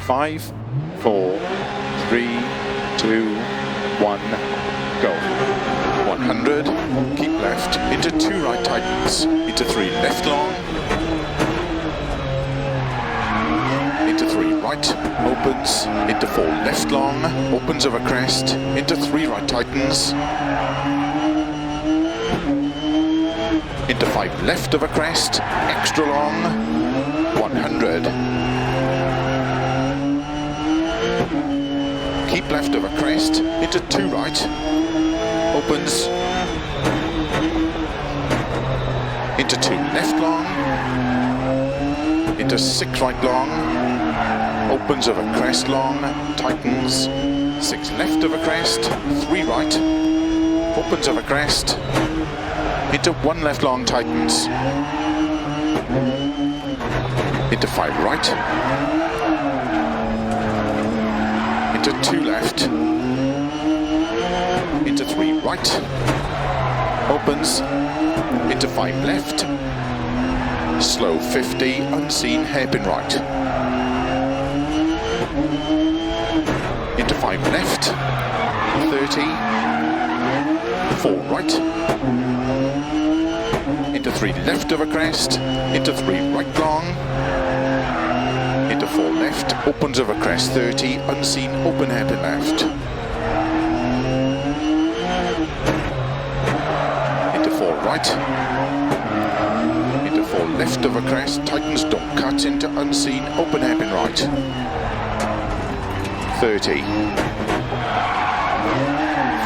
5, 4, 3, 2, 1, go. 100, keep left, into 2 right tightens, into 3 left long, into 3 right, opens, into 4 left long, opens over crest, into 3 right tightens, into 5 left over crest, extra long, 100. Keep left over crest, into 2 right, opens, into 2 left long, into 6 right long, opens over crest long, tightens, 6 left over crest, 3 right, opens over crest, into 1 left long, tightens, into 5 right, into 2 left, into 3 right, opens, into 5 left, slow 50, unseen, hairpin right, into 5 left, 30, 4 right, into 3 left over crest, into 3 right long, into 4 left, opens over crest 30, unseen, open hairpin left, into 4 right, into 4 left over crest, tightens, don't cut, into unseen, open hairpin right, 30,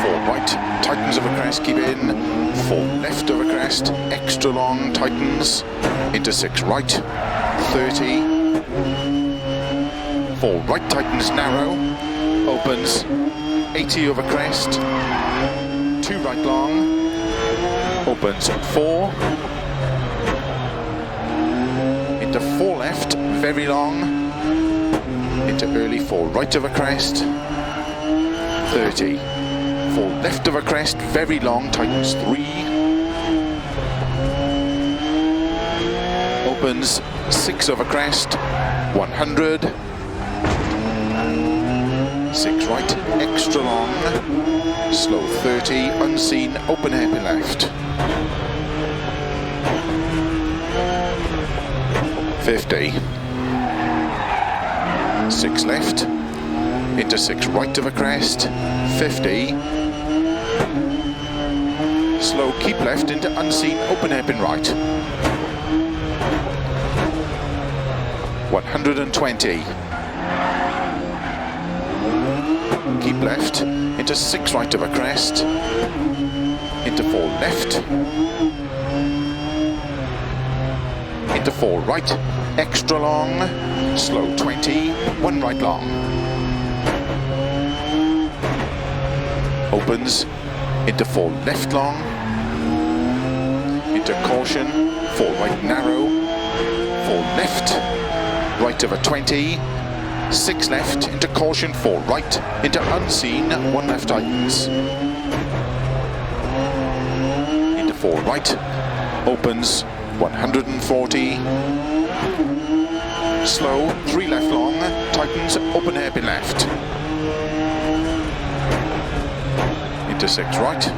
4 right, tightens over crest, keep in, 4 left over crest, extra long, tightens, into 6 right, 30, 4 right tightens, narrow, opens, 80 over crest, 2 right long, opens, 4, into 4 left, very long, into early 4 right over crest, 30, 4 left over crest, very long, tightens 3, opens, 6 over crest, 100, 6 right, extra long, slow 30, unseen, open hairpin left, 50, 6 left, into 6 right over crest, 50, slow, keep left, into unseen, open hairpin right, 120, keep left, into 6 right over crest, into 4 left, into 4 right, extra long, slow 20, 1 right long, opens, into 4 left long, into caution, 4 right narrow, 4 left, right over 20, 6 left, into caution, 4 right, into unseen, 1 left tightens, into 4 right, opens, 140, slow, 3 left long, tightens, open hairpin left, into 6 right,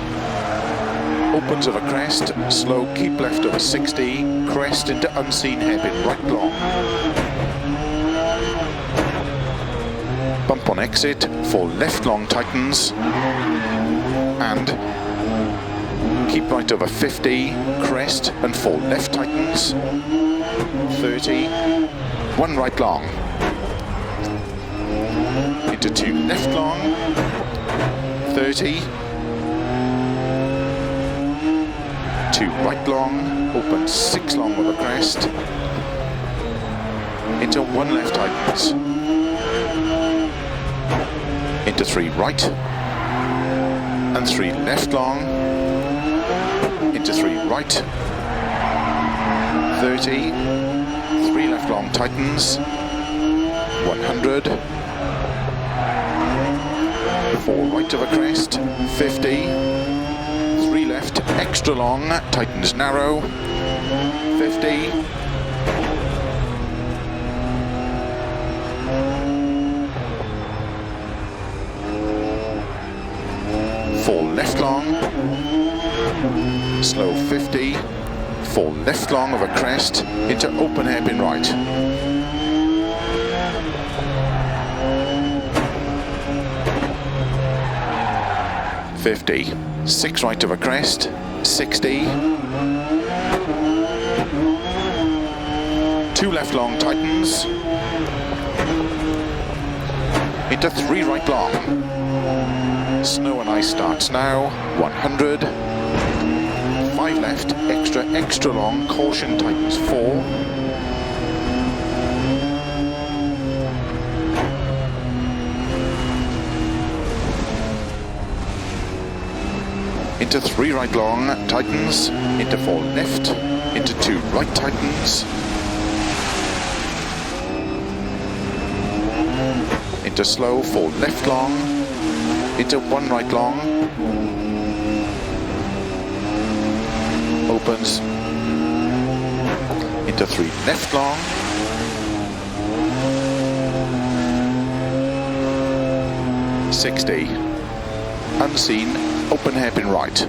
opens over crest, slow, keep left over 60, crest into unseen, hairpin right long, bump on exit, 4 left long, tightens, and keep right over 50, crest, and 4 left tightens, 30, 1 right long, into 2 left long, 30, 2 right long, open 6 long over crest, into 1 left tightens, into 3 right, and 3 left long, into 3 right, 30, 3 left long tightens, 100, 4 right over crest, 50, 3 left, extra long, tightens narrow, 50, left long, slow 50, 4 left long over crest, into open hairpin right. 50, 6 right over crest, 60, 2 left long tightens, into 3 right long. Snow and ice starts now, 100, 5 left, extra long, caution tightens 4, into 3 right long, tightens, into 4 left, into 2 right tightens, into slow, 4 left long, into 1 right long, opens, into 3 left long, .60, unseen, open hairpin right.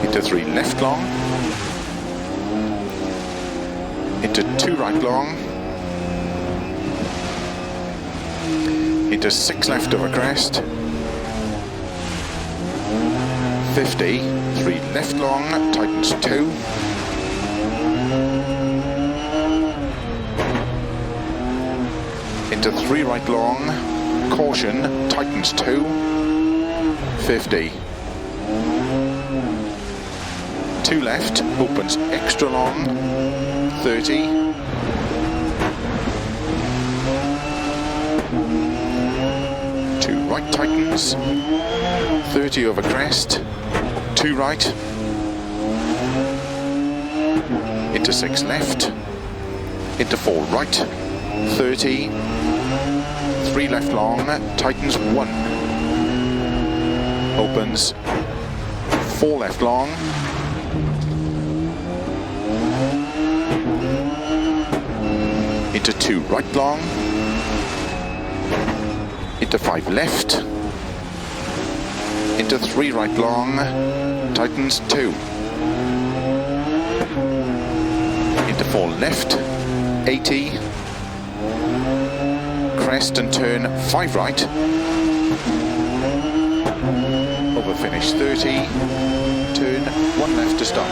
Into 3 left long, into 2 right long, into 6 left over crest, 50, 3 left long, tightens 2, into 3 right long, caution, tightens 2, 50, 2 left, opens extra long, 30, 2 right tightens, 30 over crest, 2 right, into 6 left, into 4 right, 30, 3 left long, tightens 1, opens 4 left long, into 2 right long, into 5 left, into 3 right long, tightens 2, into 4 left, 80, crest and turn 5 right, over finish 30, turn 1 left to stop.